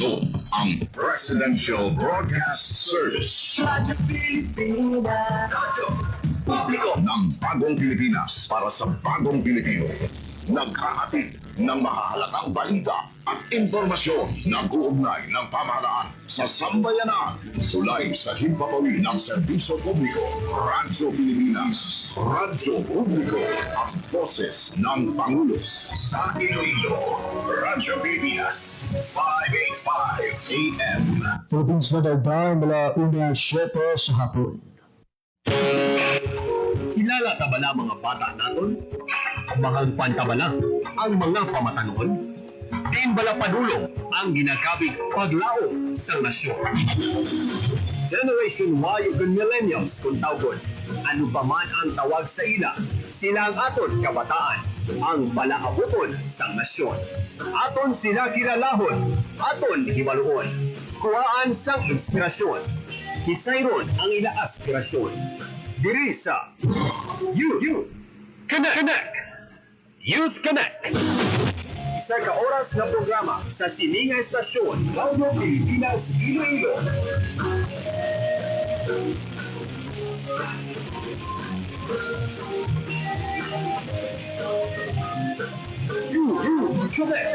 Ito ang Presidential Broadcast Service. Radyo Pilipinas. Radyo Publiko ng Bagong Pilipinas para sa Bagong Pilipino. Naghahatid ng mahahalagang balita at impormasyon na uugnay ng pamahalaan sa sambayanan. Sulay sa himpapawid ng serbisyo publiko. Radyo Pilipinas. Radyo Publiko. Ang boses ng Pangulo sa Iloilo. Radyo Pilipinas. 585 AM. Philippines Standard Time mula 1:07 sa hapon. Kilala ka ba na mga bata naton? Mahangpan ka ba na ang mga pamatanon? Din bala padulong ang ginagabig paglaom sa nasyon. Generation Y ug millennials kung tawgon. Ano pa man ang tawag sa ila, sila ang aton kabataan, ang palaabuton sa nasyon. Aton sila kilalahon, aton hibaluon, kuhaan sang inspirasyon. Kisayron ang ila aspirasyon. Diri sa Youth Connect. Youth Connect. Isa ka oras na programa sa sininga estasyon, Radio Pilipinas, Iloilo. Youth Connect.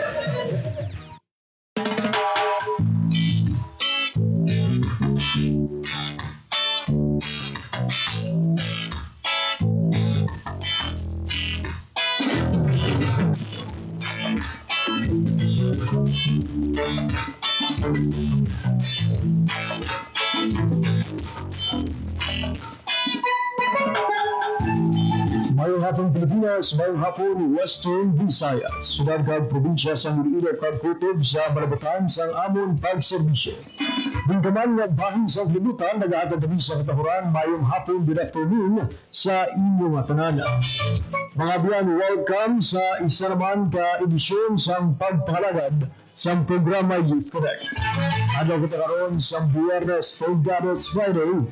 Mayong hapon Pilipinas, mayong hapon Western Visayas. Sudagdag probinsya sa Iloilo kag kutob sa malabutan sang amon pagserbisyo. Bingkaman nga bahin sa libutan, nag-aatad kami sa katahuran, mayong hapon, good afternoon sa inyong tanan. Mga biyan, welcome sa isa naman ka edisyon sang pagpakalagad sa programa Youth Connect. Adlaw kita karon sa Biyernes, Fridays, Friday.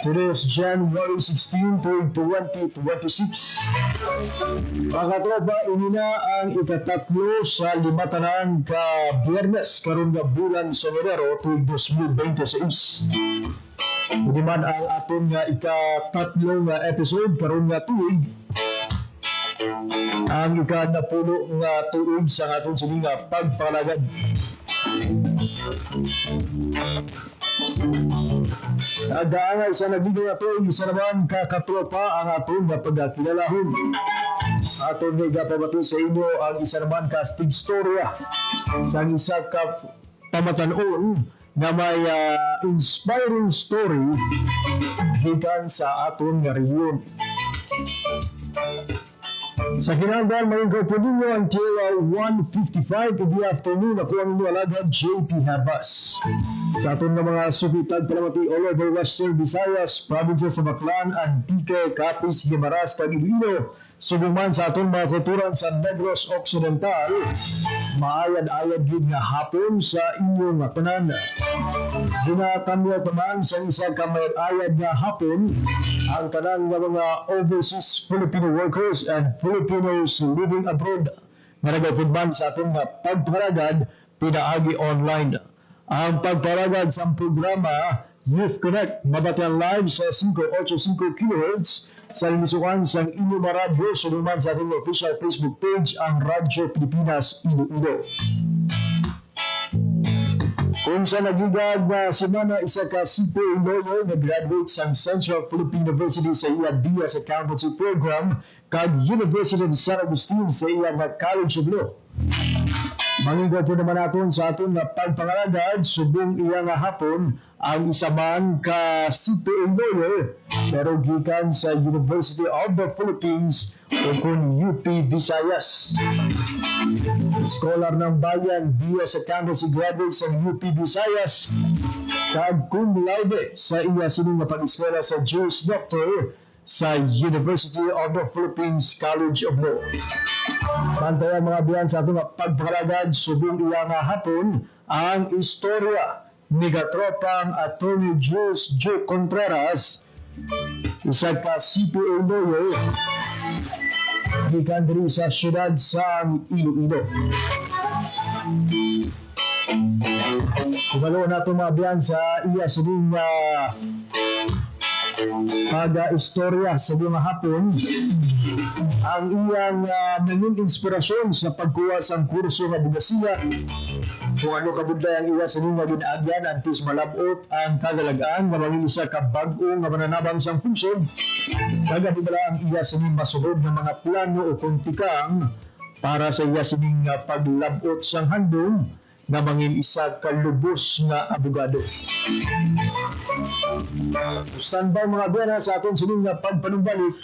Today is January 16, 2026. Mga tropa, ini na ang ikatatlo sa limatanan ka Biyernes karon nga bulan sa Enero tuig 2026. Hindi man ang aton nga ikatatlo nga episode karon nga tuig ang ikanapulo nga tuig sa aton sini nga pagpalagad. Agaangay sa nagiging aton, isa naman kakatropa ang aton nga pagkakilalahon. Aton nga igapabati sa inyo ang isa naman ka stage storya sa isa ka pamatanon na may inspiring story gikan sa aton nga rehiyon. Sa kinanggan, mayroon ko po ninyo until 1:55 in the afternoon. Ako ang inyong alagad, JP Habas. Sa aton nga mga supitag palamati all over Western Visayas, provinces sa Baclan, Antique, Capiz, Guimaras, kag Iloilo, subuman sa aton mga kulturan sa Negros Occidental, maayad-ayad gid nga hapon sa inyong tanan. Ginakamyo naman sa isa ka ayad nga hapon ang tanan nga mga overseas Filipino workers and Filipinos living abroad nga nagapudman sa aton nga pagparagad pinaagi online. Ang pagparagad sa programa Youth Connect mabatian live sa 585 kHz sa limisukan sa inyong radyo sunuman sa ating official Facebook page ang Radyo Pilipinas Iloilo. Kung sa nagigag na semana, isa ka sipo lawyer na graduate sa Central Philippine University sa iya BS Accountancy Program kag University of San Agustin sa iya College of Law. Mangigaw po naman natin sa aton na pagpangalagad subong iya nga hapon ang isa man ka CPA lawyer pero gikan sa University of the Philippines o kung UP Visayas. Scholar ng bayan, BS Accountancy graduate sa UP Visayas kag cum laude sa iya sining nga pag-eskwela sa Juris Doctor sa University of the Philippines College of Law. Pantaya mga biyan sa ating pagpakalagad subong iya nga hapon ang istorya ni katropang Attorney Jules Joe Contreras, isa ka CPA lawyer gikan diri sa siyudad sa Iloilo. Kumalo na tumabiyan sa iya sining istorya sa mga hapon ang iyang naging inspirasyon sa pagkuha sa kurso nga bugasiya kung ano kabudlay ang iya sa nga ginaagyan antes malabot ang kadalagaan nga maging isa ka bag-o nga mananabang sang pusod nagabudala ang iya sa masulod ng mga plano o kuntikang para sa iya sining paglabot sang handong na mangin isa kalubos nga abogado. Standby mga biyana sa aton sining nga pagpanumbalik,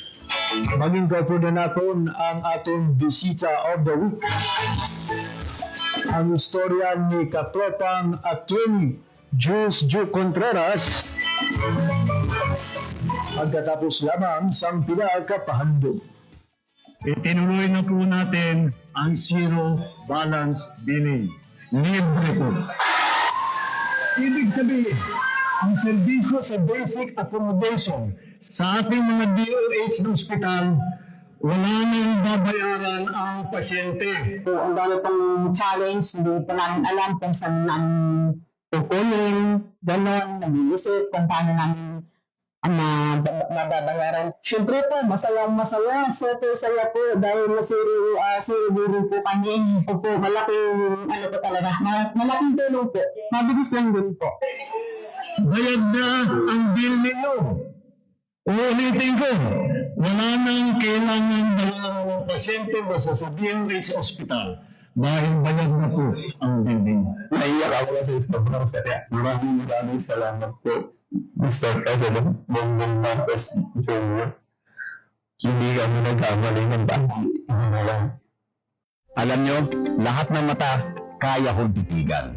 maging kaupo na naton ang aton bisita of the week. Ang istorya ni katropang attorney Jules Ju Contreras pagkatapos lamang sang pinakapahandog. Itinuloy na po natin ang zero balance billing. Libre po. Ibig sabihin, ang serbisyo sa basic accommodation sa ating mga DOH na ospital, wala nang babayaran ang pasyente. Po, ang dami pong challenge, hindi po namin alam kung saan namin kukunin, gano'n, nag-iisip kung paano namin ang mababayaran. Siyempre po, masaya, super saya po dahil nasiriguro po kami. Po, malaking, ano po talaga, malaking tulong po. Mabilis lang din po. Bayad na ang bill ninyo. Uulitin ko, wala nang kailangan bayaran ng pasyente basta sa DOH Hospital dahil bayad na po ang building. Naiyak ako na sa sobrang saya. Maraming salamat po, Mr. President Bongbong Marcos Jr. Hindi kami nagkamali ng bahay. Alam nyo, lahat ng mata kaya kong titigan.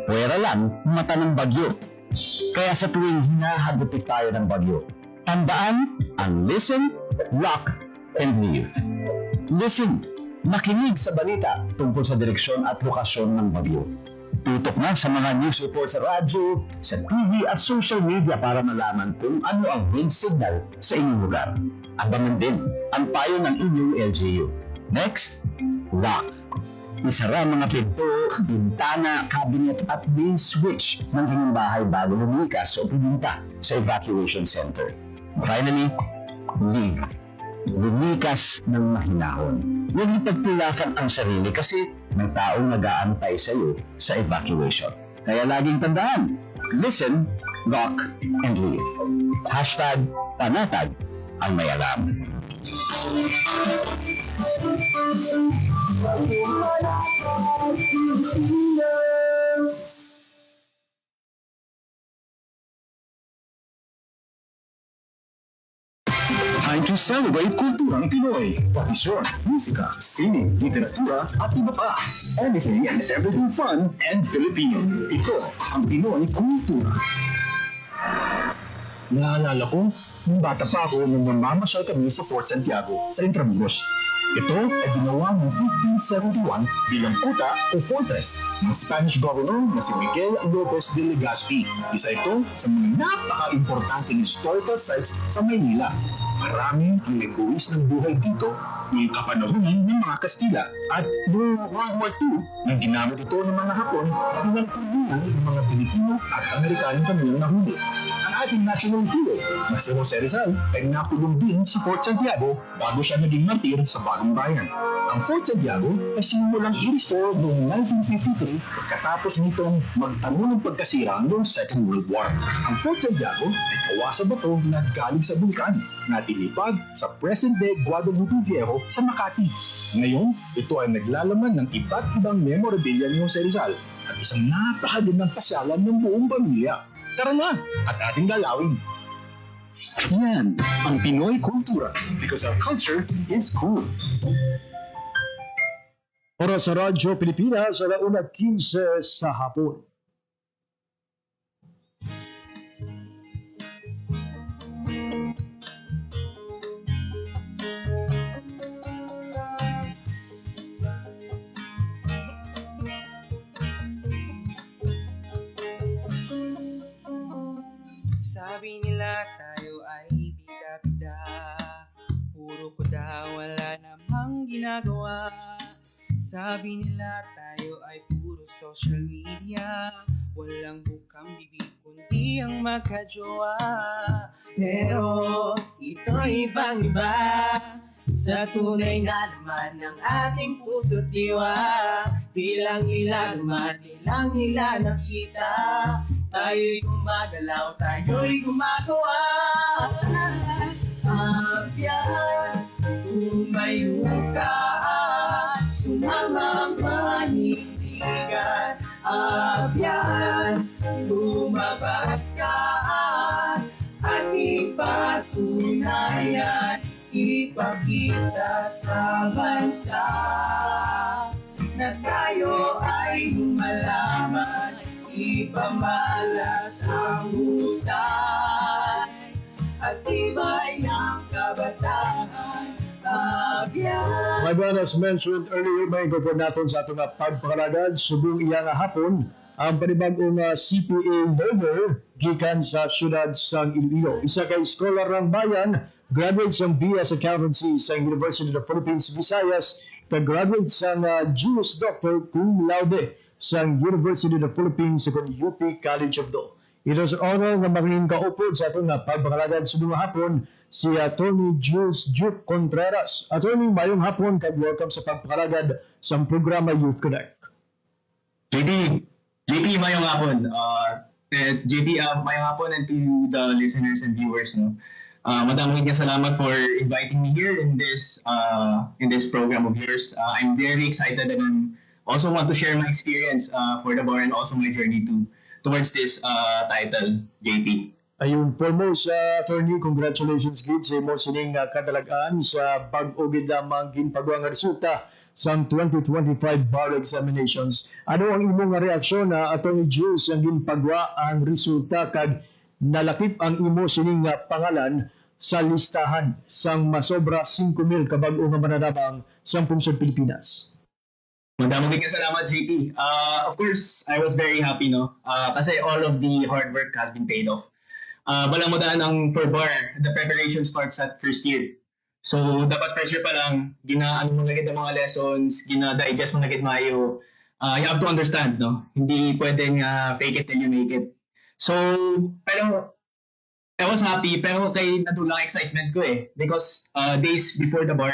Pwera lang, mata ng bagyo. Kaya sa tuwing hinahagupit tayo ng bagyo, tandaan ang listen, rock, and live. Listen, makinig sa balita tungkol sa direksyon at lokasyon ng bagyo. Tutok na sa mga news report sa radyo, sa TV at social media para malaman kung ano ang wind signal sa inyong lugar. Abangan din ang payo ng inyong LGU. Next, lock. Isara mga pinto, bintana, cabinet at main switch ng inyong bahay bago lumikas o pumunta sa evacuation center. Finally, leave. Lumikas ng mahinahon. Huwag ipagtulakan ang sarili kasi may taong nag-aantay sa iyo sa evacuation. Kaya laging tandaan, listen, lock, and leave. Hashtag panatag ang may alam. Time to celebrate kulturang Pinoy. Tradisyon, musika, sining, literatura, at iba pa. Anything and everything fun and Filipino. Ito ang Pinoy Kultura. Naalala ko, nung bata pa ako nung mamamasyal kami sa Fort Santiago sa Intramuros. Ito ay ginawa noong 1571 bilang kuta o fortress ng Spanish governor na si Miguel Lopez de Legazpi. Isa ito sa mga napaka-importanting historical sites sa Maynila. Marami ang nagbuwis ng buhay dito noong kapanahunan ng mga Kastila at noong World War II nang ginamit ito ng mga Hapon bilang kulungan ng mga Pilipino at Amerikanong kanilang nahuli. Ang ating national hero na si Jose Rizal ay nakulong din sa Fort Santiago bago siya naging martir sa Bagong Bayan. Ang Fort Santiago ay sinimulang i-restore noong 1953 pagkatapos nitong magtanong ng pagkasira noong Second World War. Ang Fort Santiago ay gawa sa bato na galing sa bulkan na tinipag sa present-day Guadalupe Viejo sa Makati. Ngayon, ito ay naglalaman ng iba't ibang memorabilia ni Jose Rizal at isang napakagandang pasyalan ng buong pamilya. Tara na at ating galawin! Yan ang Pinoy Kultura because our culture is cool. Oras sa Radyo Pilipinas, 1:15 sa hapon. Sabi nila tayo ay bida-bida, puro ko daw wala namang ginagawa. Sabi nila tayo ay puro social media, walang bukang bibig kundi ang magkajowa. Pero ito'y ibang iba, sa tunay na laman ng ating puso't diwa. Di lang nila naman, di lang nila nakita, tayo'y gumagalaw, tayo'y gumagawa. Abyan, tumayo ka at sumama manindigan. Abyan, lumabas ka at ating patunayan. Ipakita sa bansa na tayo ay lumalaman, ipamalas ang husay at tibay ng kabataan. Mayroon as mentioned earlier, may gopon natin sa ating pagpakalagad, subong iya nga hapon, ang panibagong CPA learner gikan sa syudad sang Iloilo. Isa kay scholar ng bayan, graduate sang BS Accountancy sa University of the Philippines, Visayas, kag-graduate sang Juris Doctor cum laude sa University of the Philippines sa UP College of Law. It is an honor na maging kaupod sa ating pagbakalagad sa mga hapon si Attorney Jules Duke Contreras. Attorney, mayong hapon kag welcome sa pagbakalagad sa programa Youth Connect. JP, mayong hapon. JP, mayong hapon and to the listeners and viewers. No? Madaming salamat for inviting me here in this program of yours. I'm very excited and I also want to share my experience for the bar and also my journey towards this title, JP. Ayun, foremost, attorney, congratulations gid sa imo sining kadalagaan sa bag-o gid lamang ginpagawa nga resulta sa 2025 bar examinations. Ano ang imong reaksyon na Attorney Jules ang ginpagawa ang resulta kag nalakip ang imo sining pangalan sa listahan sang masobra 5,000 kabag-o nga mananabang sa Pungsod Pilipinas? Madaming salamat, JP. Of course, I was very happy, no? Kasi all of the hard work has been paid off. Balang mo daan ang for bar, the preparation starts at first year. So, dapat first year pa lang, ginaano mo nagit ang mga lessons, gina-digest mo nagit mayo. You have to understand, no? Hindi pwedeng fake it till you make it. So, pero I was happy, pero kay nadulang excitement ko eh. Because days before the bar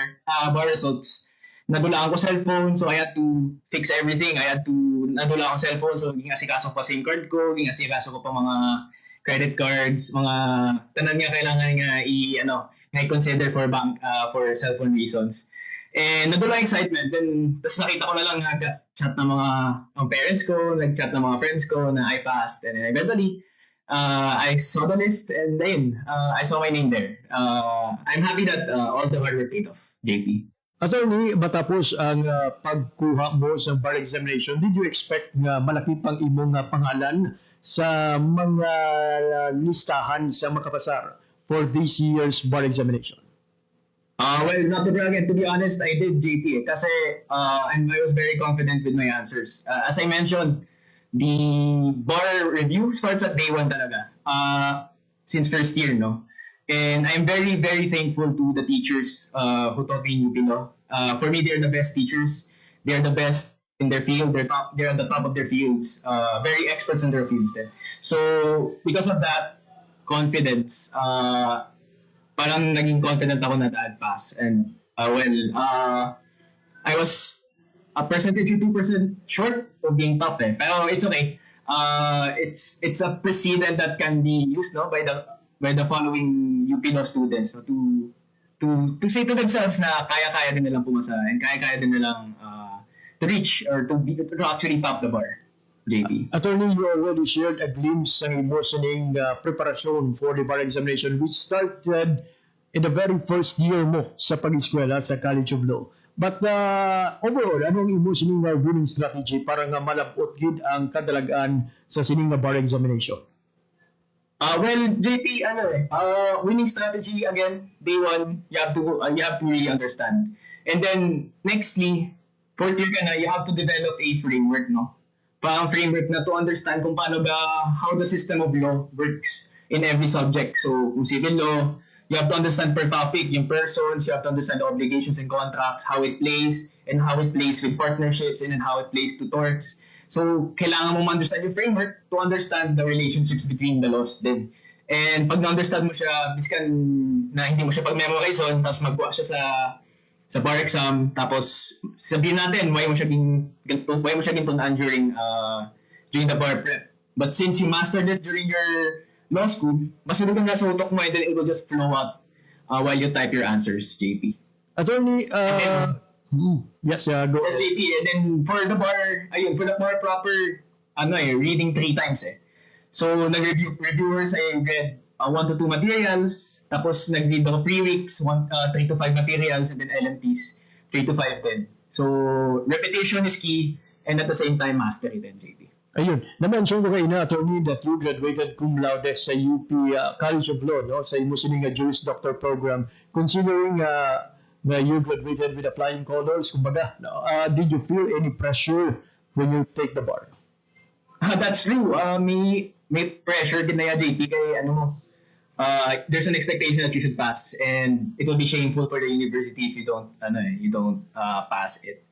results, nadulaan ko cellphone, so I had to fix everything. Nadulaan ko cellphone, so gingasikaso ko pa SIM card ko, gingasikaso ko pa mga credit cards, mga tanan nga kailangan nga i-consider for bank, for cellphone reasons. And nadulang excitement, then tapos nakita ko na lang chat ng mga parents ko, nag-chat ng mga friends ko na I passed, and then eventually, I saw the list and then I saw my name there. I'm happy that all the hard work paid off, JP. Attorney, matapos ang pagkuha mo sa bar examination, did you expect nga malaki pang imong pangalan sa mga listahan sa makapasar for this year's bar examination? Well, not to brag, to be honest, I did, JP. Kasi and I was very confident with my answers. As I mentioned, the bar review starts at day 1 talaga. Since first year, no? And I'm very, very thankful to the teachers who taught me UP Law. For me, they're the best teachers. They're the best in their field. They're at the top of their fields. Very experts in their fields. So, because of that confidence, parang naging confident ako na I'd pass. And, I was a percentage 2% short of being top eh. Pero it's okay. It's a precedent that can be used, no, by the following UP Law students, no, to say to themselves na kaya-kaya din nilang pumasa and kaya-kaya din nilang to reach or to actually top the bar, JP. Attorney, you already shared a glimpse ng emotioning preparation for the bar examination which started in the very first year mo sa pag-eskwela sa College of Law. But overall, anong emotioning winning strategy para nga malabot gid ang kadalagaan sa sining bar examination? Well, JP, winning strategy again, day 1, you have to really understand. And then nextly, fourth year ka na, you have to develop a framework, no? Parang framework na to understand kung paano ba, how the system of law works in every subject. So, kung civil law, You have to understand per topic, yung persons, you have to understand the obligations and contracts, how it plays, and how it plays with partnerships, and then how it plays to torts. So, kailangan mo ma-understand yung framework to understand the relationships between the laws din. And pag na-understand mo siya, biskan na hindi mo siya pag-memorize on, tapos magbuha siya sa bar exam, tapos sabihin natin, why mo siya gintunaan during the bar prep. But since you mastered it during your law school, masunod ka nga sa utok mo and then it will just flow out while you type your answers, JP. Attorney, yes, go. Yes, JP. And then for the bar proper, reading 3 times eh. So, reviewers ay read 1 to 2 materials, tapos nag-read ako pre-weeks, 3 to 5 materials, and then LMTs, 3 to 5 din. So, repetition is key, and at the same time, mastery din, JP. Ayun, na-mention ko kayo na, attorney, that you graduated cum laude sa UP College of Law, no? Sa Muslim Juris Doctor Program. Considering that you graduated with the flying colors, kumbaga, did you feel any pressure when you take the bar? That's true. May pressure din na yan, JP, kay there's an expectation that you should pass, and it will be shameful for the university if you don't pass it.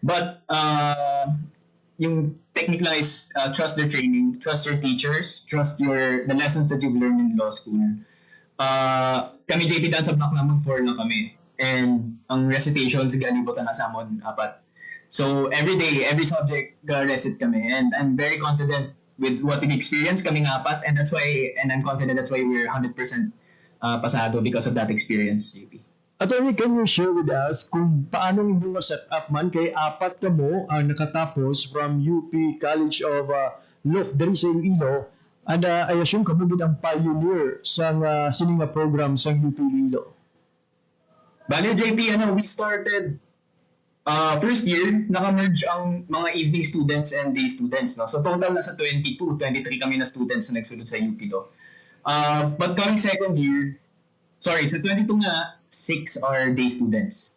But yung technique lang is trust their training, trust your teachers, trust the lessons that you've learned in law school. Kami JP dance sa block naman 4 lang kami. And ang recitations galibutan na sa amon 4. So every day, every subject recite kami, and I'm very confident with what we experienced kaming 4, and I'm confident that's why we're 100% pasado because of that experience, JP. Attorney, can you share with us kung paano inyong set up man kay 4 ka mo ang nakatapos from UP College of Law dari sa Iloilo, and I assume kamo gid ang pioneer sa sininga program sa UP Iloilo. Bale JP, we started first year, naka-merge ang mga evening students and day students, no? So total nasa 23 kami na students na nagsunod sa UP Law. But coming second year, sa 22 nga, 6 are day students.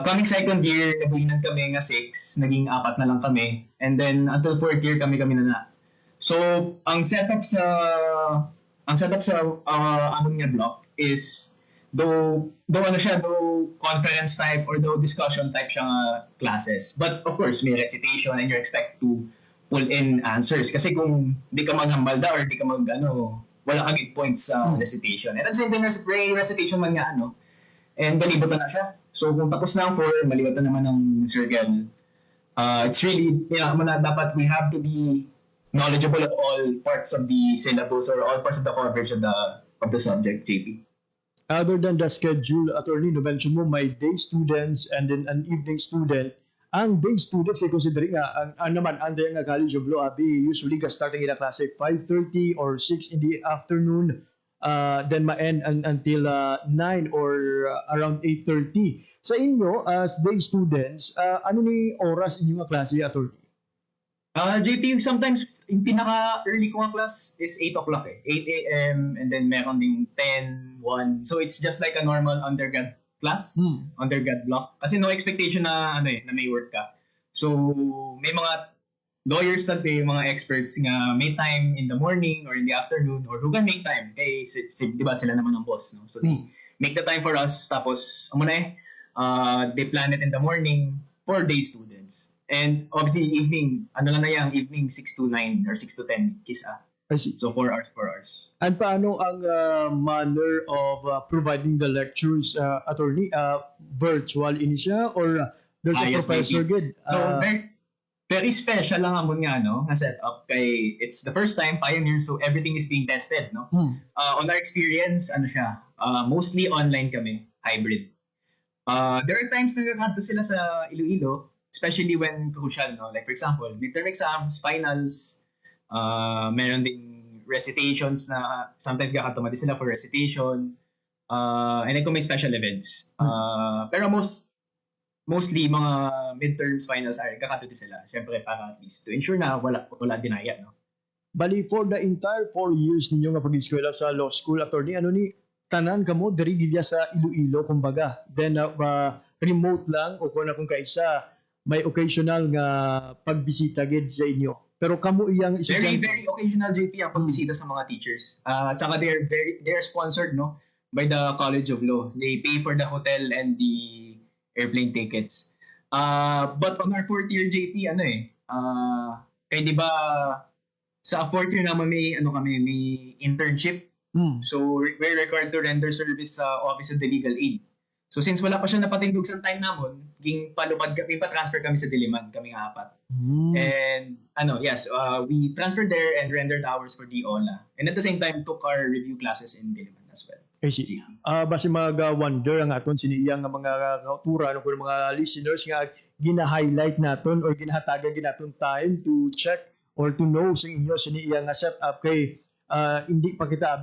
Coming second year, nabuhinan kami nga 6, naging 4 na lang kami. And then, until 4th year, kami na. So, ang setup sa amon nga block is, though conference type or though discussion type siya nga classes. But, of course, may recitation and you expect to pull in answers. Kasi kung di ka maghambalda or di ka wala kang points sa recitation. And at the same time, recitation man nga, and galibutan na siya. So, kung tapos na ang 4, malibatan naman ng circle. It's really, dapat we have to be knowledgeable of all parts of the syllabus or all parts of the coverage of the subject, JP. Other than the schedule, attorney, no-mention mo may day students and then an evening student. Ang day students, kay considering naman, under nga College of Law, usually starting in a class at 5:30 or 6 in the afternoon, then ma-end until 9 or around 8:30. Sa inyo, as day students, ano ni oras inyo nga klase, attorney? JP, sometimes, yung pinaka-early ko nga class is 8 o'clock 8 a.m. and then meron ding 10, 1. So it's just like a normal undergrad class, undergrad block. Kasi no expectation na may work ka. So may mga lawyers may mga experts nga may time in the morning or in the afternoon or who can make time. Kay di ba sila naman ang boss, no? So they make the time for us, tapos they plan it in the morning for day students. And obviously evening, evening 6 to 9 or 6 to 10 kisa. I see. So 4 hours. And paano ang manner of providing the lectures, attorney? Virtual ini siya or there's a yes, professor maybe. good? So very special lang amon nga na set up kay it's the first time pioneer, so everything is being tested, no? On our experience, mostly online kami, hybrid. There are times na nagkakadto sila sa Iloilo, especially when crucial, no? Like for example, midterm exams, finals, meron ding recitations na sometimes gakatumati sila for recitation, and then kung may special events. Pero mostly mga midterms, finals ay kakatuti sila. Siyempre para at least to ensure na wala dinaya, no? Bali, for the entire 4 years ninyo nga pag-eskwela sa law school, attorney, tanan ka mo, diri gilya sa Iloilo, kumbaga. Then, remote lang, o kung kaisa, may occasional nga pagbisita gid sa inyo. Pero kamo iyang very occasional, JP, ang pagbisita sa mga teachers. At saka they're sponsored, no? by the College of Law. They pay for the hotel and the airplane tickets. But on our fourth year, JP, kaya di ba sa fourth year naman may internship. So we're required to render service sa Office of the Legal Aid. So since wala pa siya napatindog sa time namon, pa-transfer kami sa Diliman, kaming apat. And we transferred there and rendered hours for the OLA. And at the same time, took our review classes in Diliman as well. I see. Basi mag-wonder ang aton siniyang nga mga kauturan o mga listeners nga gina-highlight naton or ginahatagan ginaton time to check or to know sa inyo siniyang nga setup kay hindi pa kita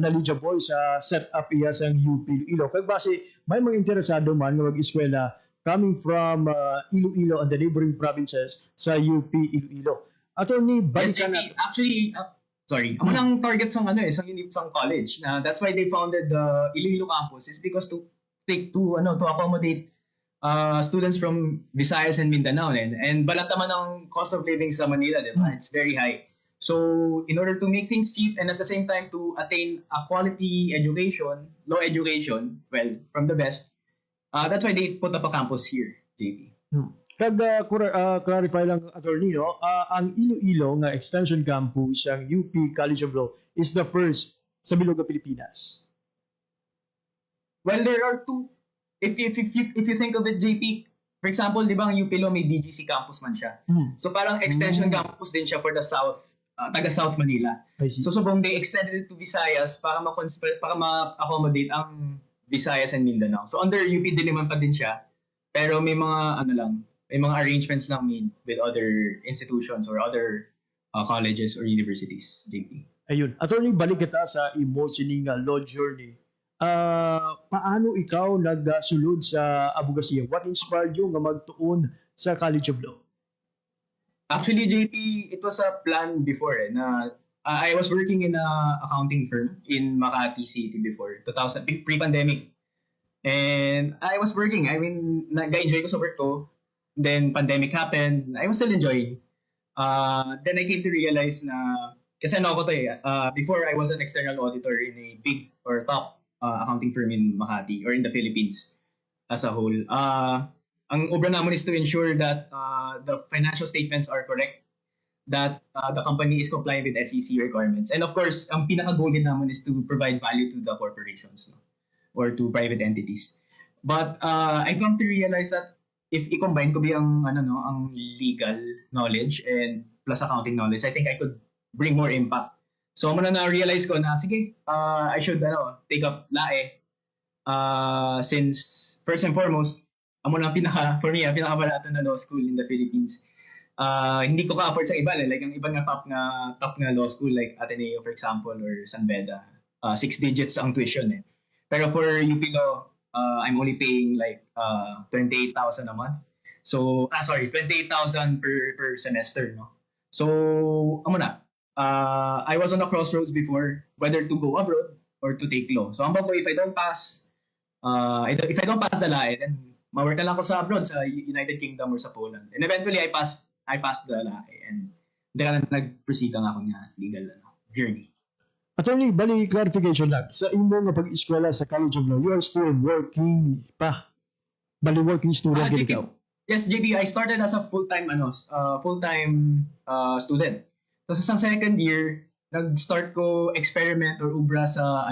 knowledgeable sa setup iya sa UP Iloilo. Kag base may mga interesado man nga mag-eskwela coming from Iloilo and the neighboring provinces sa UP Iloilo. Attorney, balikan natin. Actually, amo nang target sa isang college. That's why they founded the Iloilo campus is because to accommodate students from Visayas and Mindanao and balat naman ang cost of living sa Manila, diba? It's very high. So, in order to make things cheap and at the same time to attain a quality education, law education, well, from the best, that's why they put up a campus here, JP. Kag clarify lang, attorney, no? Ang Iloilo nga extension campus ang UP College of Law is the first sa Bilog Pilipinas. Well, there are two. If you think of it, JP, for example, di ba ang UP Law may BGC campus man siya. So parang extension campus din siya for the South, taga South Manila. So subong they extended it to Visayas para ma-accommodate ang Visayas and Mindanao. So under UP Diliman pa din siya, pero may mga may mga arrangements lang with other institutions or other colleges or universities, JP. Ayun. Attorney, balik kita sa imo sining law journey. Paano ikaw nagsulod sa abogasiya? What inspired you nga magtuon sa College of Law? Actually, JP, it was a plan before na I was working in a accounting firm in Makati City before, pre-pandemic. And I was working. I mean, nag-enjoy ko sa work ko. Then pandemic happened. I was still enjoying. Then I came to realize na, kasi before I was an external auditor in a big or top accounting firm in Makati or in the Philippines as a whole. Ang obra naman is to ensure that the financial statements are correct, that the company is compliant with SEC requirements. And of course, ang pinaka-goal din naman is to provide value to the corporations or to private entities. But I come to realize that if i-combine ko ang legal knowledge and plus accounting knowledge, I think I could bring more impact. So na-realize ko na, sige, I should take up LAE. Since, first and foremost, for me, pinaka-barato na law school in the Philippines. Hindi ko ka-afford sa iba. Like, ang ibang top nga law school, like Ateneo, for example, or San Beda. 6 digits ang tuition. Pero for UP Law, I'm only paying like 28,000 a month. So, 28,000 per semester, no? So, I was on a crossroads before whether to go abroad or to take law. So, if I don't pass the LAE, then ma-work na lang ako sa abroad, sa United Kingdom or sa Poland. And eventually, I passed the LAE and then nag-proceed ang akong legal journey. Attorney, bali clarification lang. Sa imo nga pag-eskwela sa College of Law, you are still working pa. Bali working student din ikaw. Yes, JP, I started as a full-time student. So sa second year, nag-start ko experiment or ubra sa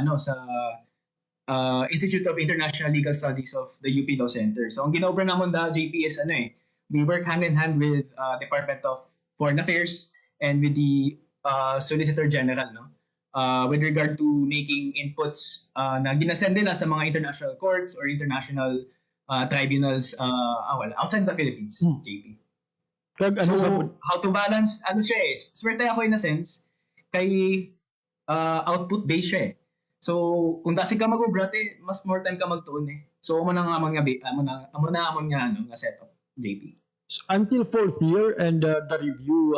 Institute of International Legal Studies of the UP Law Center. So ang ginobra namon da JP is we work hand in hand with Department of Foreign Affairs and with the Solicitor General, no? With regard to making inputs na ginasend nila sa mga international courts or international tribunals outside the Philippines, JP. So, how to balance, swerte ako in a sense, kay output-based siya eh. So, kung dasi ka mag-ubrate, mas more time ka magtuon eh. So, amo na nga setup, JP. So, until fourth year and the review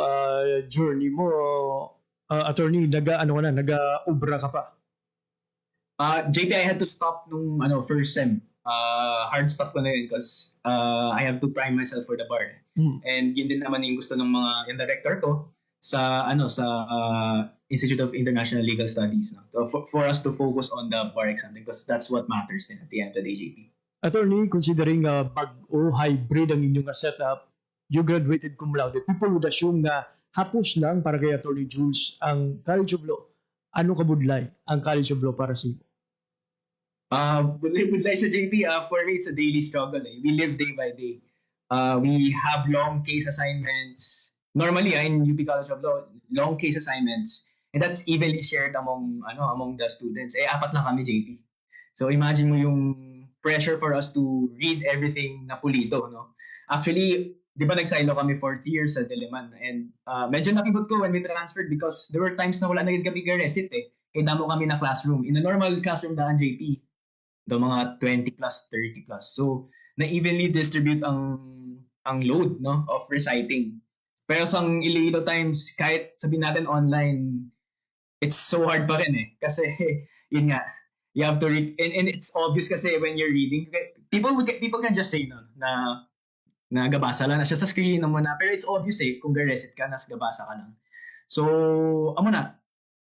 journey mo, attorney, naga-ubra ka pa? JP, I had to stop nung first sem. Hard stop ko na yun because I have to prime myself for the bar. And yun din naman yung gusto ng yung director ko. Institute of International Legal Studies, no? So for us to focus on the bar exam because that's what matters din at the end of the day, JP. Attorney, considering bag-o hybrid ang inyong setup, you graduated cum laude. People would assume na hapos lang para kay Attorney Jules ang College of Law. Ano kabudlay ang College of Law para sa iyo? With sa JP, for me, it's a daily struggle. We live day by day. We have long case assignments. Normally, in UP College of Law, long case assignments. And that's evenly shared among the students. 4 lang kami, JP. So imagine mo yung pressure for us to read everything na pulito, no? Actually, di ba nag-silo kami 4th year sa Diliman? And medyo nakibot ko when we transferred because there were times na wala na kami resit Kaya damo kami na classroom. In a normal classroom daan, JP, the mga 20 plus, 30 plus. So, na-evenly distribute ang load, no, of reciting. Pero sa Iloilo times, kahit sabihin natin online, it's so hard pa rin Kasi, yun nga, you have to read, and it's obvious kasi when you're reading, people can just say na gabasa lang na siya sa screen mo na, pero it's obvious kung garesit ka, nas gabasa ka lang. So, amo na,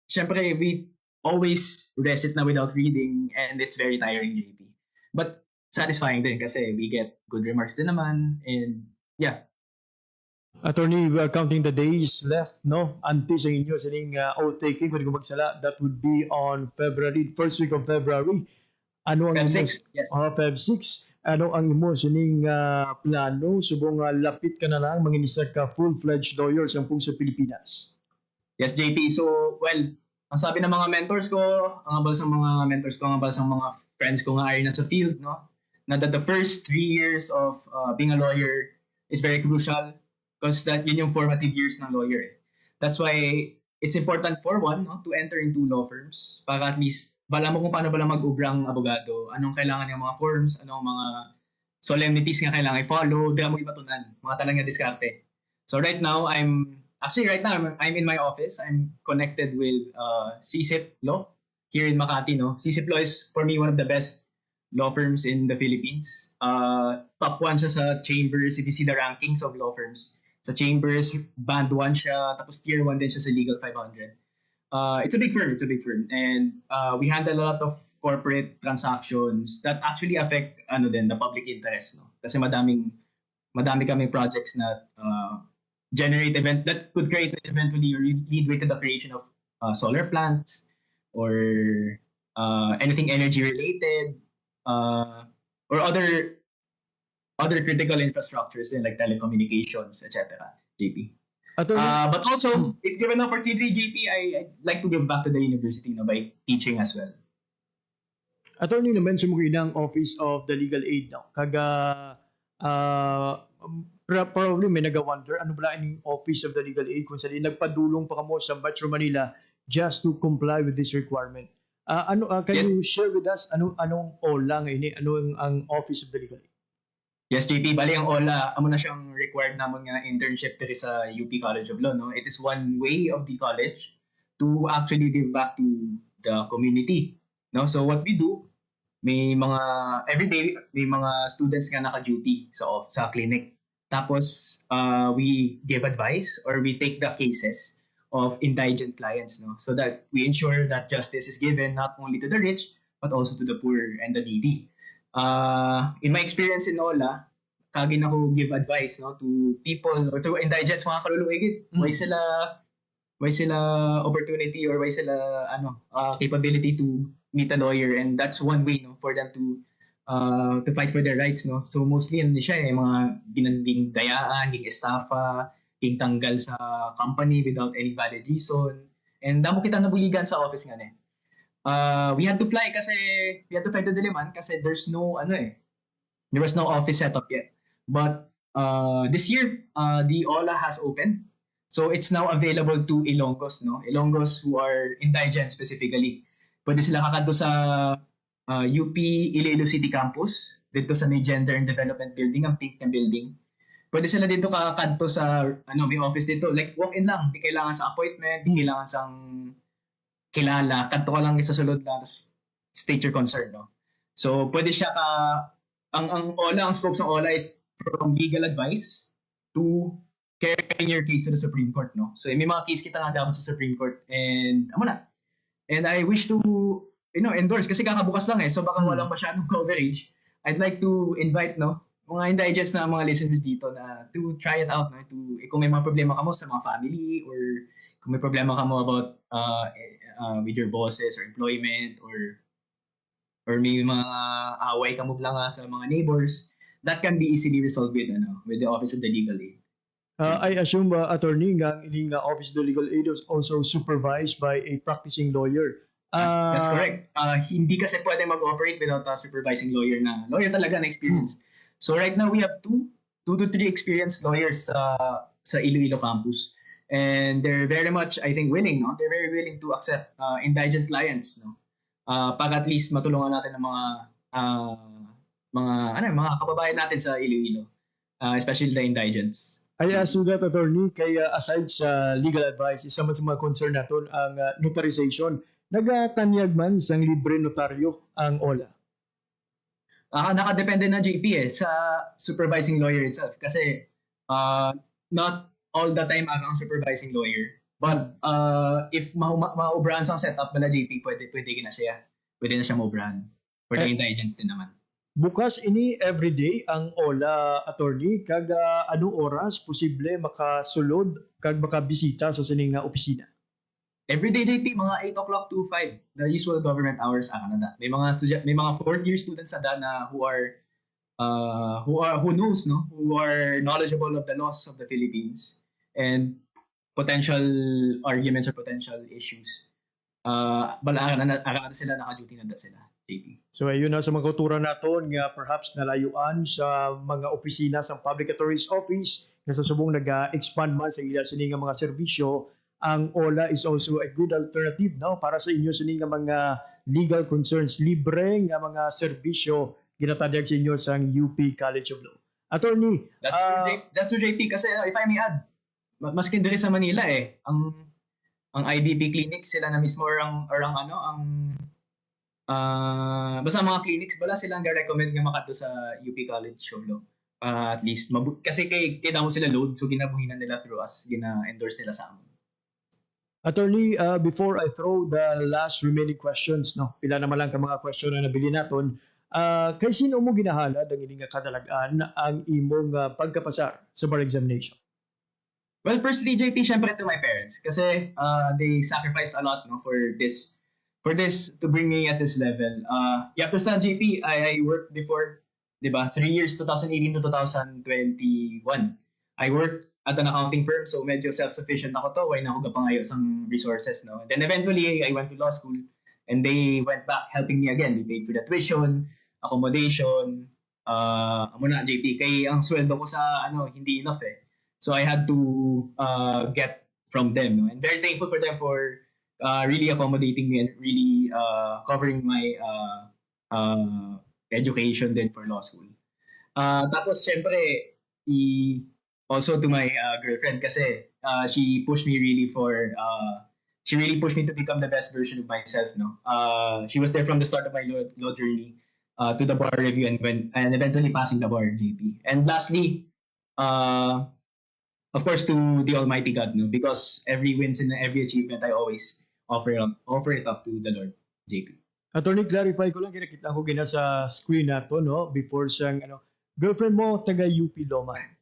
syempre, we always recite na without reading, and it's very tiring, JP. But, satisfying din kasi we get good remarks din naman, and yeah. Attorney, we are counting the days left, no? Until sa inyo, sining oath taking, pwede ko magsala, that would be on February, first week of February. Ano ang Feb 6, imo? yes. Feb 6. Ano ang imo sining plano? Subong lapit ka na lang, manginisa ka full-fledged lawyer sa sa Pilipinas. Yes, JP. So, well, ang sabi ng mga mentors ko, ang abal sa mga mentors ko, ang abal sa mga friends ko nga ay nasa field, no? Na that the first 3 years of being a lawyer is very crucial because yun yung formative years ng lawyer. That's why it's important for one, no, to enter into law firms para at least bala mo kung paano pala mag-ubrang abogado, anong kailangan ng mga forms, anong mga solemnities nga kailangan i-follow, di mo ibatunan, mga talagang diskarte. So right now, I'm in my office. I'm connected with CSIP Law here in Makati. No? CSIP Law is, for me, one of the best law firms in the Philippines. Top 1 siya sa Chambers, if you see the rankings of law firms. Sa Chambers, Band 1 siya, tapos Tier 1 din siya sa Legal 500. It's a big firm. And we handle a lot of corporate transactions that actually affect the public interest. No? Kasi madami kaming projects na generate event that could create eventually or lead way to the creation of solar plants or anything energy related or other critical infrastructures like telecommunications, etc. JP. But also, if given an opportunity, JP, I'd like to give back to the university by teaching as well. Attorney, na-mention mo ang Office of the Legal Aid. No? Probably may nag-wonder, ano ba ang Office of the Legal Aid kung saan nagpadulong pa kamo sa Metro Manila just to comply with this requirement. Can you share with us anong OLA ngayon? Ano ang Office of the Legal Aid? Yes, JP, bali ang OLA, amo na siyang required namon nga internship diri sa UP College of Law, no? It is one way of the college to actually give back to the community, no? So what we do, may mga everyday may mga students nga naka-duty sa clinic. Tapos we give advice or we take the cases of indigent clients, no? So that we ensure that justice is given not only to the rich but also to the poor and the needy. In my experience in OLA, kagin ako give advice, no, to people or to indigents, mga kaluluwigid. Why sila opportunity or why sila capability to meet a lawyer, and that's one way, no, for them to fight for their rights, no. So mostly siya mga ginanding dayaan, ging estafa, ging tanggal sa company without any valid reason. And damo kita nabuligan sa office nga we had to fly to Diliman kasi there was no office setup yet. But this year, the OLA has opened. So it's now available to Ilonggos, no? Ilonggos who are indigent specifically. Pwede sila kakadto sa UP Iloilo City Campus, dito sa may Gender and Development Building, ang pink na building. Pwede sila dito kakadto sa may office dito, like walk-in lang, di kailangan sa appointment, di kailangan sang kilala, kadto ka lang sa sulod na state your concern, no? So pwede siya ang OLA, ang scope ng OLA is from legal advice to carrying your case to the Supreme Court, no? So may mga case kita nga dapat sa Supreme Court and amo na. And I wish to endorse kasi kakabukas lang so baka walang masyadong coverage. I'd like to invite mga indigents na mga listeners dito na to try it out, no? Kung may mga problema ka mo sa mga family or kung may problema ka mo about with your bosses or employment or may mga away ka mo lang sa mga neighbors, that can be easily resolved with the Office of the Legal Aid. I assume, attorney, nga ining Office of the Legal Aid is also supervised by a practicing lawyer. That's correct. Hindi kasi pwede mag-operate without a supervising lawyer talaga na experienced. So right now we have 2 to 3 experienced lawyers sa Iloilo campus. And they're very much, I think, willing. They're very willing to accept indigent clients. Para at least matulungan natin ng mga kababayan natin sa Iloilo. Especially the indigents. I ask you that, attorney, kaya aside sa legal advice, isa man sa mga concern natin ang notarization. Nagatanyag man sa libre notaryo ang OLA? Nakadepende na JP sa supervising lawyer itself. Kasi not all the time ang supervising lawyer. But if maubrahan sa setup bala JP, pwede na siya. Pwede na siya maubrahan. For the indigents din naman. Bukas ini everyday ang OLA, attorney, kag anong oras posible makasulod kag makabisita sa sining opisina? Everyday JP, mga 8 o'clock to 5, the usual government hours sa Canada. May mga fourth year students na who are knowledgeable of the laws of the Philippines and potential arguments or potential issues. Bala na sila, naka-duty na sila. So ayun na sa mga kauturan naton nga perhaps nalayuan sa mga opisina sa Public Attorney's Office nga susubong nag-expand man sa ila sini nga mga serbisyo. Ang OLA is also a good alternative para sa inyo sini nga mga legal concerns, libre nga mga serbisyo ginatanyag sa inyo sa UP College of Law. Attorney, that's true JP kasi if I may add, maski diri sa Manila ang IDP clinic sila na mismo basta mga clinics bala silang ga-recommend nga makadto sa UP College of Law. At least kasi kay mo sila load so ginabuhinan nila through us, gina-endorse nila sa amin. Attorney, before I throw the last remaining questions, pila naman lang ka mga question na nabili naton, kay sino mo ginahalad ang ining kadalagan ang imong pagkapasar sa bar examination? Well, firstly, JP, syempre to my parents kasi they sacrificed a lot for this to bring me at this level. You have to understand, JP, I worked before, 3 years, 2018 to 2021. I worked at an accounting firm, so medyo self-sufficient ako to. Why na ako gapangayo sang resources, And then eventually, I went to law school and they went back helping me again. They paid for the tuition, accommodation, JP. Kay ang sweldo ko sa hindi enough So I had to get from them, And very thankful for them for really accommodating me and really covering my education din for law school. Tapos syempre also to my girlfriend kasi she pushed me really to become the best version of myself. She was there from the start of my law journey to the bar review and eventually passing the bar, JP. And lastly, of course, to the Almighty God, because every wins and every achievement I always offer it up to the Lord, JP. Attorney, clarify ko lang, kinakita ko gina sa screen nato, before siyang, girlfriend mo, taga UP Loman.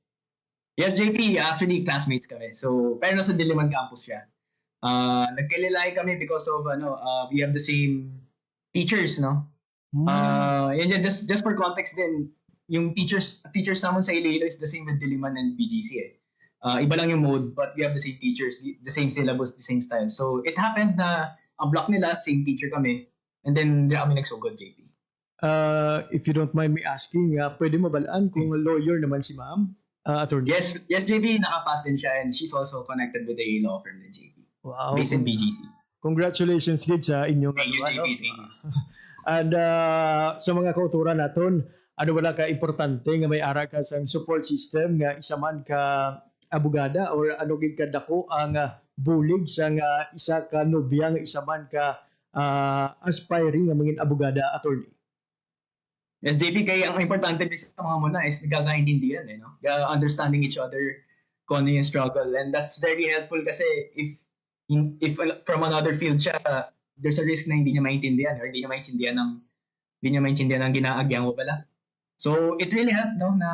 Yes, JP, actually classmates kami. So, pero nasa Diliman campus siya. Nagkilala kami because of, we have the same teachers, Yan, just for context din, yung teachers naman sa Iloilo is the same with Diliman and BGC, Iba lang yung mode, but we have the same teachers, the same syllabus, the same style. So, it happened na ang block nila, same teacher kami. And then, di kami nagsugod, JP. If you don't mind me asking, pwede mo balaan kung lawyer naman si ma'am? Attorney? Yes, JP, nakapass din siya and she's also connected with a law firm din, JP. Wow. Based in BGC. Congratulations, kids, sa inyong Thank you, JP. Thank you. And sa mga kauturan naton, wala ka importante nga may ara ka sa support system nga isa man ka abogada or gid ka dako ang bulig sa isa ka nobya nga isa man ka aspiring nga mangin abogada, attorney. Yes, JP, kaya ang importante sa mga muna is nagkakaintindihan, understanding each other kung ano yung struggle. And that's very helpful kasi if from another field siya, there's a risk na hindi niya maintindihan or hindi niya maintindihan ng ginaagyang mo pala. So, it really helped, no, na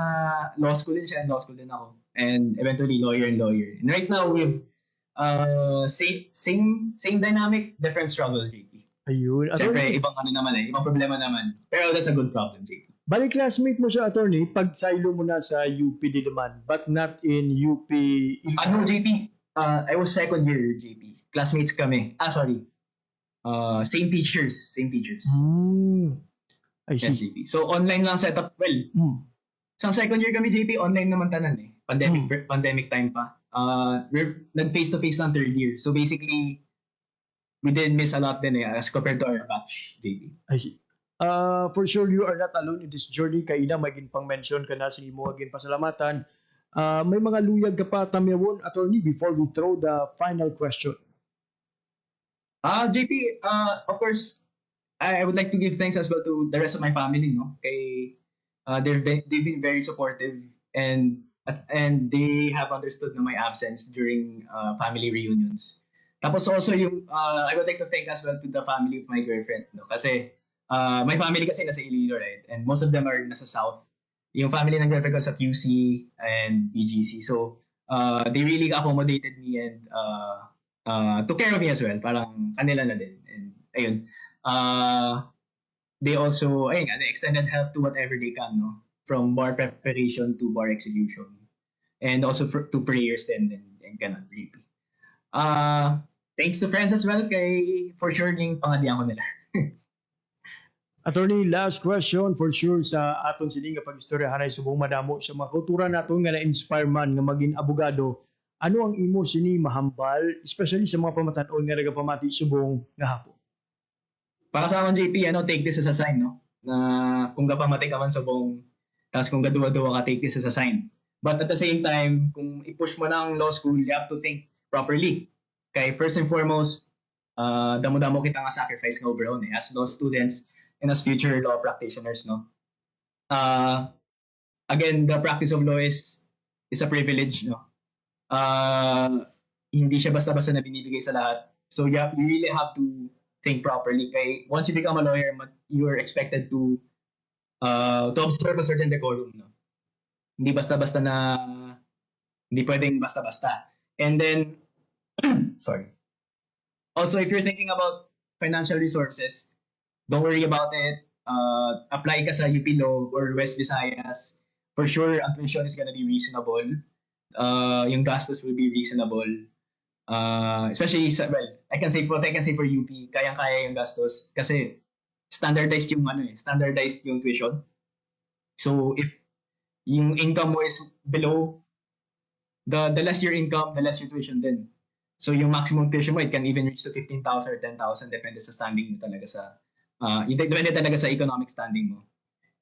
law school din siya and law school din ako. And eventually, lawyer and lawyer. And right now, we've same dynamic, different struggle, JP. Ayun. Siyempre, Attorney, ibang ano naman ibang problema naman. Pero that's a good problem, JP. bali classmate mo siya, attorney, pag silo mo na sa UP Diliman, but not in UP Ano, JP? I was second year, JP. Classmates kami. Sorry. Same teachers. I Yes, see. JP. So, online lang setup. Well, sa second year kami, JP, online naman tanan eh. Pandemic time pa. We're nag-face-to-face lang third year. So, basically, we did miss a lot din eh, as compared to our batch, JP. I see. For sure, you are not alone in this journey. Kaina, maging pang-mention ka na sa imo aging pasalamatan. May mga luyag ka pa tamyawon, attorney, before we throw the final question. JP, of course, I would like to give thanks as well to the rest of my family, no? Kay, they've been very supportive and they have understood na my absence during family reunions. Tapos also yung I would like to thank as well to the family of my girlfriend, no? Kasi my family kasi nasa Iloilo, right? And most of them are nasa South. Yung family ng girlfriend ko sa QC and BGC. So, they really accommodated me and took care of me as well. Parang kanila na din. And ayun. They also, ayun nga, they extended help to whatever they can, no? From bar preparation to bar execution. And also to prayers din and ganun, really. Thanks to friends as well for sure yung pangadian ko nila. Attorney, last question for sure sa aton sini nga pag-istoryahanay subong madamo sa mga kultura naton nga na-inspire man nga maging abogado. Ano ang imo sini mahambal, especially sa mga pamatan-on nga nagapamati subong nga hapon? Para sa akin, JP, take this as a sign, no? Na kung gapamati ka man subong, tapos kung gaduwa-duwa ka, take this as a sign. But at the same time, kung i-push mo ng law school, you have to think properly. Kaya first and foremost, damo-damo kita nga sacrifice nga overall as law students and as future law practitioners, no? Again, the practice of law is a privilege, no? Hindi siya basta-basta na binibigay sa lahat. So you really have to think properly. Kaya once you become a lawyer, you are expected to observe a certain decorum, no? Hindi basta-basta na, hindi pwedeng basta-basta. And then, sorry. Also, if you're thinking about financial resources, don't worry about it. Apply ka sa UP Law or West Visayas. For sure, ang tuition is gonna be reasonable. Yung gastos will be reasonable. Especially I can say for UP, kayang-kaya yung gastos kasi standardized yung tuition. So if yung income mo is below the less your income, the less your tuition din. So yung maximum tuition mo, it can even reach to 15,000 or 10,000 depende sa standing mo talaga depende talaga sa economic standing mo.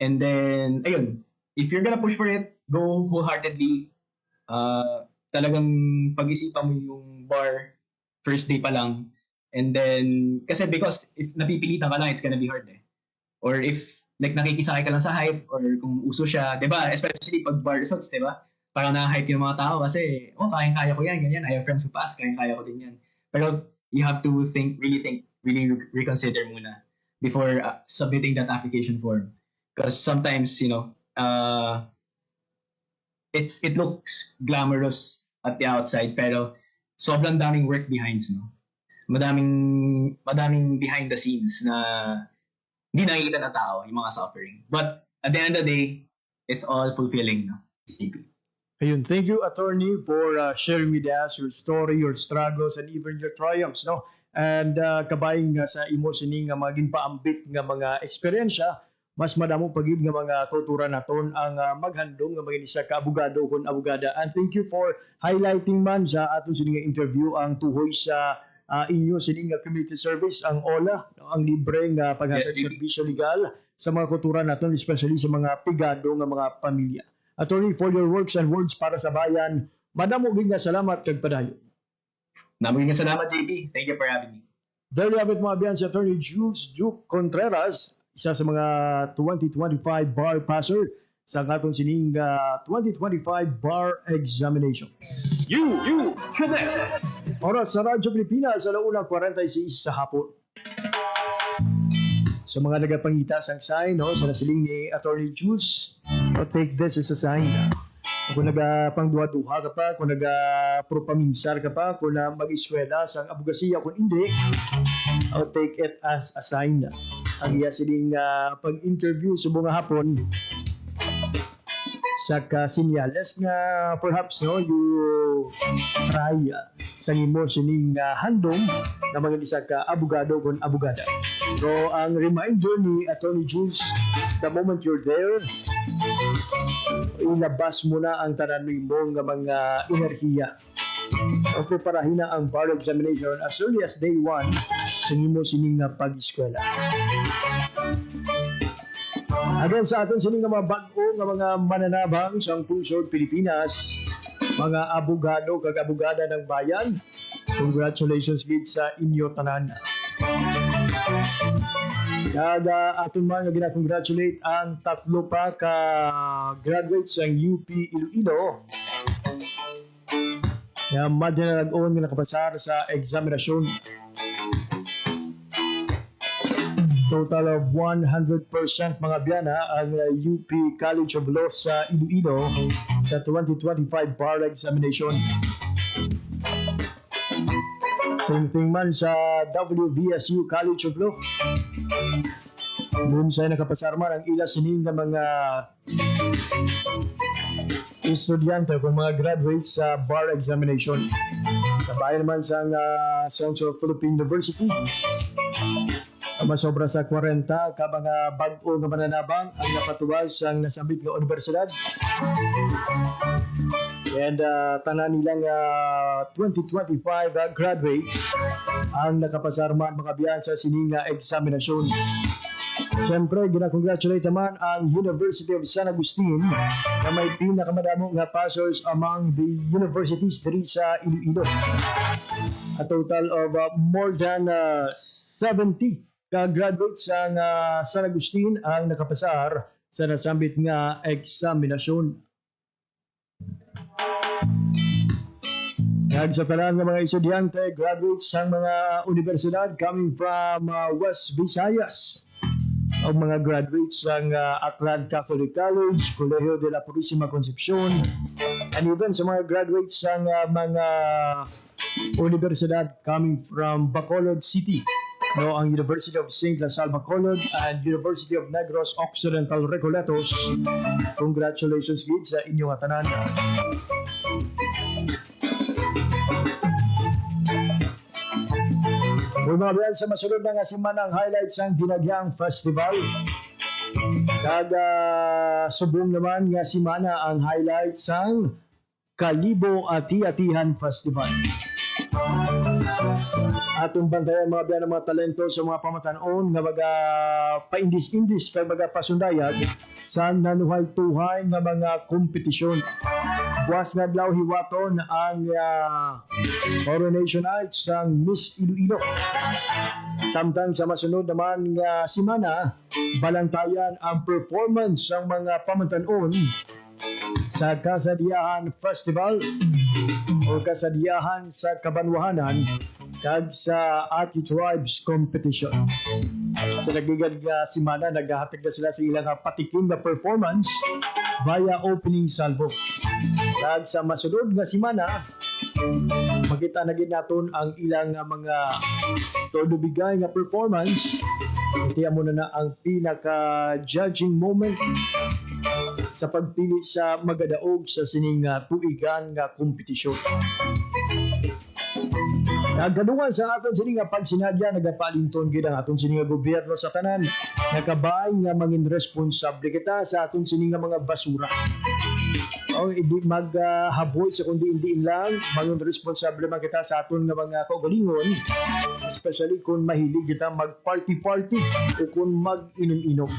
And then, ayun, if you're gonna push for it, go wholeheartedly. Talagang pag-isipan mo yung bar first day pa lang. And then, because if napipilitan ka lang, it's gonna be hard eh. Or if, nakikisakay ka lang sa hype, or kung uso siya, di ba? Especially pag bar results, di ba? Parang na-hype yung mga tao kasi, kayang-kaya ko yan, ganyan. I have friends who pass, kayang-kaya ko din yan. Pero, you have to really reconsider muna before submitting that application form. Because sometimes, it looks glamorous at the outside, pero sobrang daming work behind, no? Madaming behind the scenes na hindi nakikita ng tao, yung mga suffering. But at the end of the day, it's all fulfilling, no? Ayun, thank you, attorney, for sharing with us your story, your struggles, and even your triumphs, no? And kabayang sa imo sini nga maging paambit nga mga eksperyensya, mas madamo pagid nga mga kultura naton ang maghandom nga maging isa ka abogado kon abogada. And thank you for highlighting man sa aton sini nga interview ang tuhoy sa inyo sini nga community service, ang OLA, no? Ang libre nga paghatag serbisyo legal sa mga kultura naton, especially sa mga pigado nga mga pamilya. Attorney, for your works and words para sa bayan, madamo gid nga salamat kag padayon. Namuging salamat, JP. Thank you for having me. There you have it, mga biyan, si Attorney Jules Duke Contreras, isa sa mga 2025 bar passer sa aton sining 2025 bar examination. You Cadet! Oras sa Radyo Pilipinas, 1:46 sa hapon. Sa mga nagapangita sang sign, no, sa nasiling ni Attorney Jules, take this as a sign. Kung nagapangduha-duha ka pa, kung nagapropaminsar ka pa, kung na mag-eskwela sang abogasiya, kung hindi, I'll take it as a sign. Ang iya siling pag-interview sa bunga hapon sa kasinyales nga perhaps no you try sa imo sining handom na mga isa ka abogado kung abogada. So ang reminder ni Attorney Jules, the moment you're there, ilabas mo na ang tanan mo nga mga enerhiya. O preparahin na ang bar examination as early as day 1 sa imo sining pag-eskwela. Again sa aton sining mga bag-o nga mga mananabang sa Pusod Pilipinas, mga abogado kag abogada ng bayan, congratulations gid sa inyo tanan. Kada aton man nga gina-congratulate ang 3 pa ka graduates ng UP Iloilo na madya na nag-on nga nakapasar sa examinasyon. Total of 100% mga biyana ang UP College of Law sa Iloilo sa 2025 bar examination. Same thing man sa WVSU College of Law. Doon sa nakapasar man ang ila sining ng mga estudyante kung mga graduates sa bar examination. Kabayan naman sa Central Philippine University. Masobra sa 40 ka mga bag-o nga mananabang ang napatuwas ang nasambit nga universidad. And tanan nilang 2025 graduates ang nakapasarman mga biyan sa sining examinasyon. Siyempre, gina-congratulate naman ang University of San Agustin na may pinakamadamo nga passers among the universities diri sa Iloilo. A total of more than 70 ka-graduates ang San Agustin ang nakapasar sa nasambit nga eksaminasyon. Sa tanan ng mga estudyante, graduates ang mga universidad coming from West Visayas. Ang mga graduates ng Aklan Catholic College, Colegio de la Purísima Concepcion, and even sa mga graduates ng mga universidad coming from Bacolod City. No, ang University of St. Lasal Bacolod and University of Negros Occidental Recoletos. Congratulations gid sa inyong tanan. Bumabiyan sa masunod na nga simanang highlights ng Dinagyang Festival. Kada subong naman nga simana ang highlights ng Kalibo Ati-Atihan Festival. Atong bantayan mga biyan ng mga talento sa mga pamatanon nga mga paindis-indis kay mga pasundayag sa nanuhay-tuhay nga mga kompetisyon. Buwas nga adlaw hiwaton ang coronation nights ng Miss Iloilo. Samtang sa masunod naman nga simana, balantayan ang performance ng mga pamatanon sa Kasadiyahan Festival o Kasadiyahan sa Kabanwahanan kag sa Aki Tribes Competition. Sa nagigad nga simana, naghahatag na sila sa ilang patikim na performance via opening salvo. Kag sa masunod nga simana, makita na gid naton ang ilang mga todo bigay nga performance. Itiya mo na ang pinaka-judging moment sa pagpili sa magadaog sa sining tuigan nga kompetisyon. Nagkadungan sa aton sining nga pagsinadya, nagapalinton gid ang aton sining nga gobyerno sa tanan. Nakabay nga mangin responsable kita sa aton sining nga mga basura. O hindi maghaboy sa kundi indiin lang, mangin responsable man kita sa aton nga mga kaugalingon, especially kung mahilig kita mag-party-party o kung mag-inom-inom.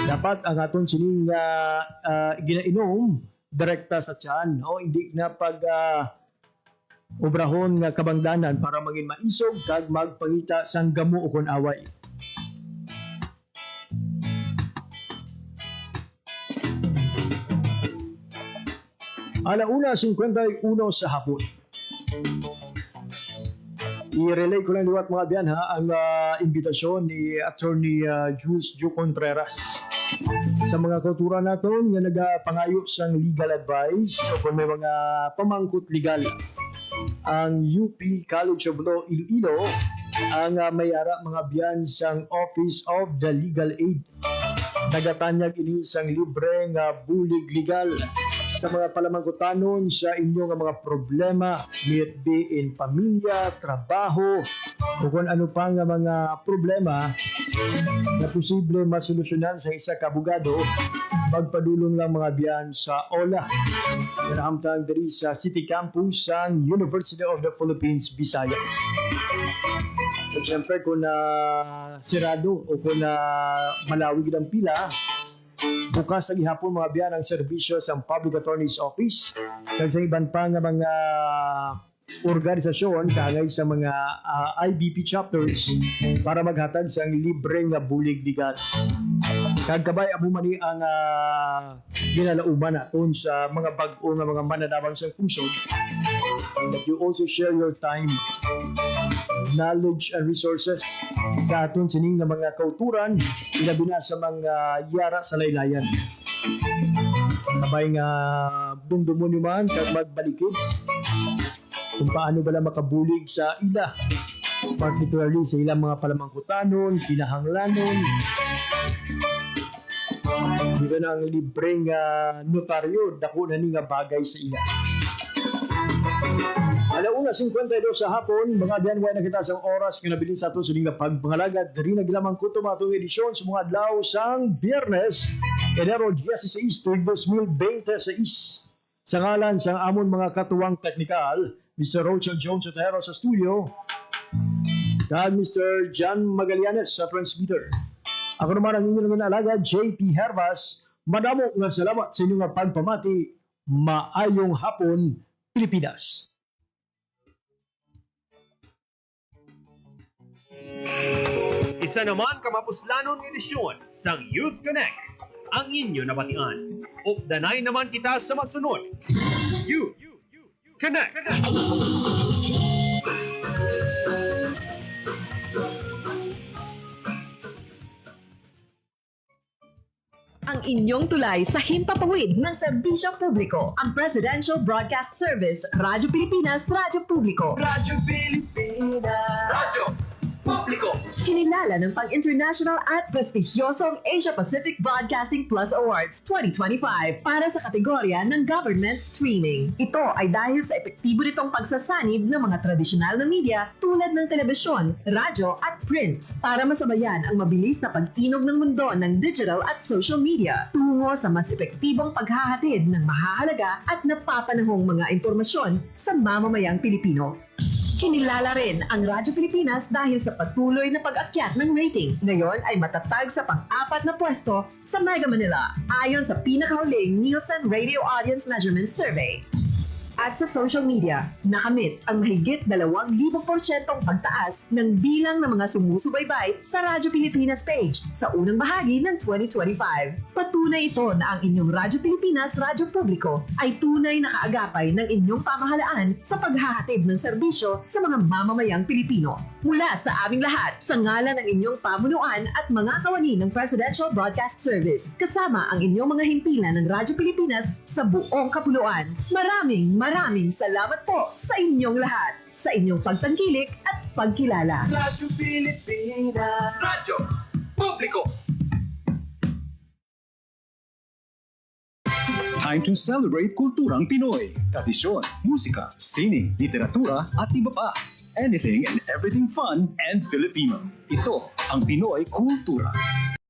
Dapat ang aton sining ginainom direkta sa tiyan, o hindi na pag obrahon nga kabangdanan para maging maisog kag magpangita sang gamo o kun away. 1:51 sa hapon. I-relay ko lang liwat mga biyan ang imbitasyon ni Attorney Jules Joe Contreras sa mga kauturan naton nga nagapangayo sang legal advice o kung may mga pamangkot legal. Ang UP College of Law Iloilo ang mayara mga biyan sang Office of the Legal Aid. Nagatanyag ini sang libre nga bulig legal sa mga palamangkutanon sa inyong mga problema, may it be in pamilya, trabaho, o kung ano pa nga mga problema na posible masolusyonan sa isa ka abogado, magpadulong lang mga biyan sa OLA. Nahamtang diri sa City Campus ng University of the Philippines, Visayas. At syempre kung sirado o kung malawig ng pila, bukas sa gihapon mga biyan ang serbisyo sa Public Attorney's Office kag sa iban pa nga mga organisasyon kagay sa mga IBP chapters para maghatag sa libre nga bulig legal. Kag kabay amo man ni ang ginalauman naton sa mga bag-o nga mga mananabang sa kusog, that you also share your time, knowledge and resources sa aton sining nga mga kauturan ilabi na sa mga yara sa laylayan. Kabay nga dumdumon nyo man kag magbalikid kung paano bala makabulig sa ila, particularly sa ilang mga palamangkutanon, kinahanglanon. Dito na ang libreng notaryo, dako na ni nga bagay sa ila. 1:52 sa hapon, mga biyan, wala na kita sa oras nga nabilin sa ato sa nga pagpangalagad. Dari na gilamang kuto matong edisyon sa mga adlaw sang Biyernes, Enero 16, 2026. Sa ngalan sa amon mga katuwang teknikal, Mr. Rochelle Jones Otero sa studio, at Mr. John Magallanes sa transmitter. Ako naman ang inyong alaga, JP Hervas. Madamo nga salamat sa inyong pagpamati. Maayong hapon, Pilipinas. Isa naman kamapuslanon ng edisyon sang Youth Connect. Ang inyo nabatian. Updanay naman kita sa masunod. Youth Connect. Ang inyong tulay sa himpapawid ng serbisyo publiko. Ang Presidential Broadcast Service, Radyo Pilipinas, Radyo Publiko. Radyo Pilipinas. Radyo Publiko. Kinilala ng pang-international at prestigyosong Asia Pacific Broadcasting Plus Awards 2025 para sa kategorya ng Government Streaming. Ito ay dahil sa epektibo nitong pagsasanib ng mga tradisyonal na media tulad ng telebisyon, radyo at print para masabayan ang mabilis na pag-inog ng mundo ng digital at social media tungo sa mas epektibong paghahatid ng mahahalaga at napapanahong mga impormasyon sa mamamayang Pilipino. Kinilala rin ang Radyo Pilipinas dahil sa patuloy na pag-akyat ng rating. Ngayon ay matatag sa pang-4 na pwesto sa Mega Manila ayon sa pinakahuling Nielsen Radio Audience Measurement Survey. At sa social media, nakamit ang mahigit 2,000% pagtaas ng bilang ng mga sumusubaybay sa Radyo Pilipinas page sa unang bahagi ng 2025. Patunay ito na ang inyong Radyo Pilipinas Radyo Publiko ay tunay na kaagapay ng inyong pamahalaan sa paghahatid ng serbisyo sa mga mamamayang Pilipino. Mula sa aming lahat, sa ngalan ng inyong pamunuan at mga kawani ng Presidential Broadcast Service, kasama ang inyong mga himpilan ng Radyo Pilipinas sa buong kapuluan. Maraming salamat po sa inyong lahat, sa inyong pagtangkilik at pagkilala. Radyo Pilipinas. Radyo Publiko. Time to celebrate kulturang Pinoy. Tradisyon, musika, sining, literatura at iba pa. Anything and everything fun and Filipino. Ito ang Pinoy Kultura.